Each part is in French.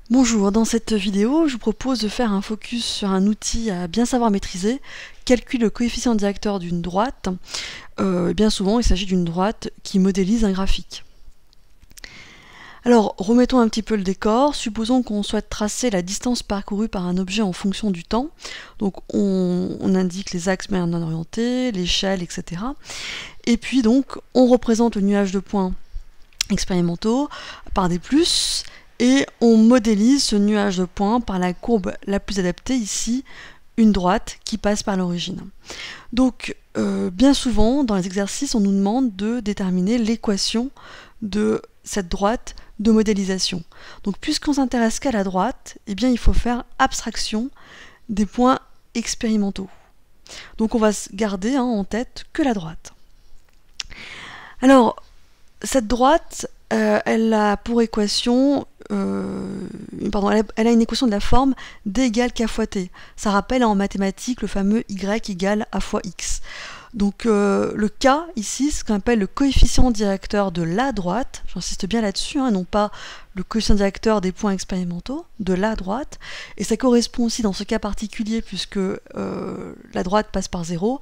Bonjour, dans cette vidéo, je vous propose de faire un focus sur un outil à bien savoir maîtriser, calculer le coefficient directeur d'une droite. Bien souvent, il s'agit d'une droite qui modélise un graphique. Alors, remettons un petit peu le décor. Supposons qu'on souhaite tracer la distance parcourue par un objet en fonction du temps. Donc, on indique les axes bien orientés, l'échelle, etc. Et puis, donc, on représente le nuage de points expérimentaux par des plus, et on modélise ce nuage de points par la courbe la plus adaptée, ici, une droite qui passe par l'origine. Donc, bien souvent, dans les exercices, on nous demande de déterminer l'équation de cette droite de modélisation. Donc, puisqu'on s'intéresse qu'à la droite, eh bien, il faut faire abstraction des points expérimentaux. Donc, on va se garder en tête que la droite. Alors, cette droite, elle a pour équation, elle a une équation de la forme d égale k fois t. Ça rappelle en mathématiques le fameux y égale a fois x. Donc le k ici, c'est ce qu'on appelle le coefficient directeur de la droite, j'insiste bien là-dessus, non pas le coefficient directeur des points expérimentaux, de la droite, et ça correspond aussi dans ce cas particulier puisque la droite passe par 0,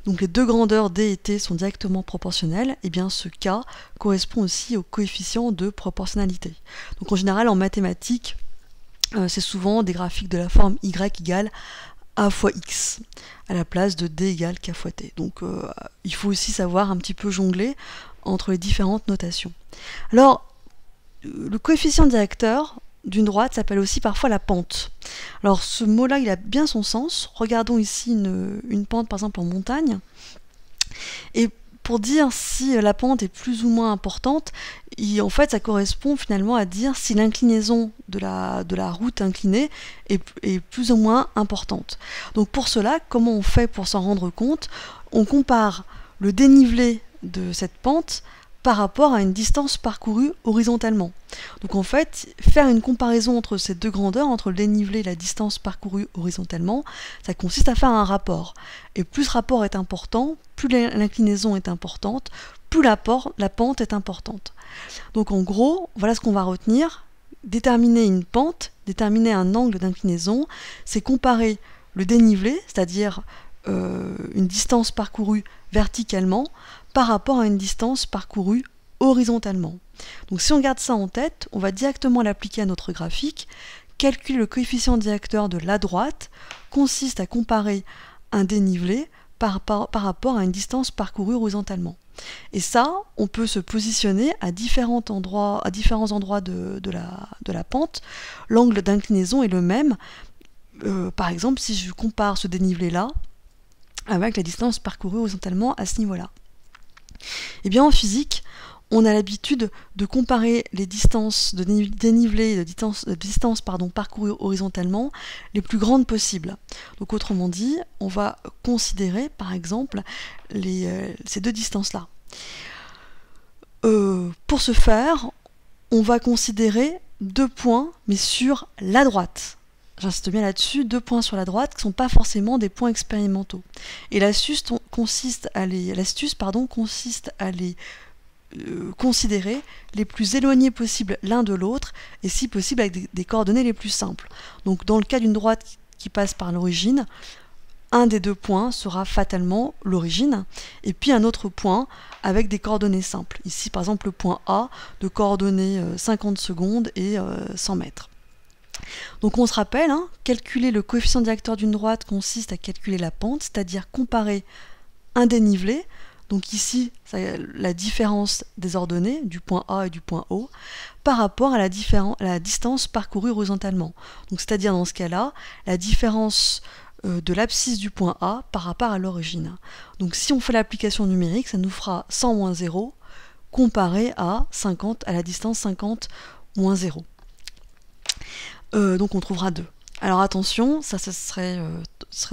donc les deux grandeurs d et t sont directement proportionnelles, et bien ce k correspond aussi au coefficient de proportionnalité. Donc en général en mathématiques, c'est souvent des graphiques de la forme y égale a fois x, à la place de d égale k fois t. Donc il faut aussi savoir un petit peu jongler entre les différentes notations. Alors, le coefficient directeur d'une droite s'appelle aussi parfois la pente. Alors ce mot-là, il a bien son sens. Regardons ici une pente, par exemple en montagne. Et pour dire si la pente est plus ou moins importante, en fait, ça correspond finalement à dire si l'inclinaison de la route inclinée est plus ou moins importante. Donc pour cela, comment on fait pour s'en rendre compte? On compare le dénivelé de cette pente par rapport à une distance parcourue horizontalement. Donc en fait, faire une comparaison entre ces deux grandeurs, entre le dénivelé et la distance parcourue horizontalement, ça consiste à faire un rapport. Et plus ce rapport est important, plus l'inclinaison est importante, plus la pente est importante. Donc en gros, voilà ce qu'on va retenir. Déterminer une pente, déterminer un angle d'inclinaison, c'est comparer le dénivelé, c'est-à-dire une distance parcourue verticalement, par rapport à une distance parcourue horizontalement. Donc si on garde ça en tête, on va directement l'appliquer à notre graphique. Calculer le coefficient directeur de la droite consiste à comparer un dénivelé par rapport à une distance parcourue horizontalement. Et ça, on peut se positionner à différents endroits de la pente. L'angle d'inclinaison est le même. Par exemple, si je compare ce dénivelé-là avec la distance parcourue horizontalement à ce niveau-là. Eh bien en physique, on a l'habitude de comparer les distances de dénivelé et de distance parcourues horizontalement les plus grandes possibles. Donc autrement dit, on va considérer par exemple ces deux distances-là. Pour ce faire, on va considérer deux points, mais sur la droite. J'insiste bien là-dessus, deux points sur la droite qui ne sont pas forcément des points expérimentaux. Et l'astuce consiste à les considérer les plus éloignés possibles l'un de l'autre, et si possible avec des coordonnées les plus simples. Donc dans le cas d'une droite qui passe par l'origine, un des deux points sera fatalement l'origine, et puis un autre point avec des coordonnées simples. Ici par exemple le point A de coordonnées 50 secondes et 100 mètres. Donc on se rappelle, calculer le coefficient directeur d'une droite consiste à calculer la pente, c'est-à-dire comparer un dénivelé, donc ici la différence des ordonnées du point A et du point O, par rapport à la distance parcourue horizontalement. Donc c'est-à-dire dans ce cas-là, la différence de l'abscisse du point A par rapport à l'origine. Donc si on fait l'application numérique, ça nous fera 100 moins 0 comparé à la distance 50 moins 0. Donc on trouvera 2. Alors attention, ça serait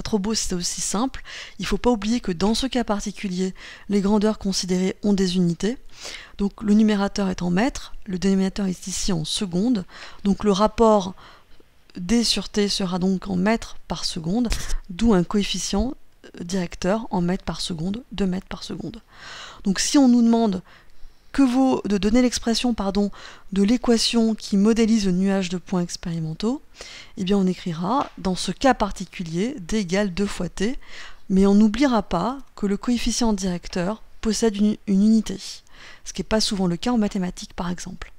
trop beau si c'était aussi simple. Il ne faut pas oublier que dans ce cas particulier, les grandeurs considérées ont des unités. Donc le numérateur est en mètres, le dénominateur est ici en secondes. Donc le rapport D sur T sera donc en mètres par seconde, d'où un coefficient directeur en mètres par seconde, 2 mètres par seconde. Donc si on nous demande Que vaut de donner l'expression de l'équation qui modélise le nuage de points expérimentaux? Eh bien on écrira, dans ce cas particulier, d égale 2 fois t, mais on n'oubliera pas que le coefficient directeur possède une unité, ce qui n'est pas souvent le cas en mathématiques par exemple.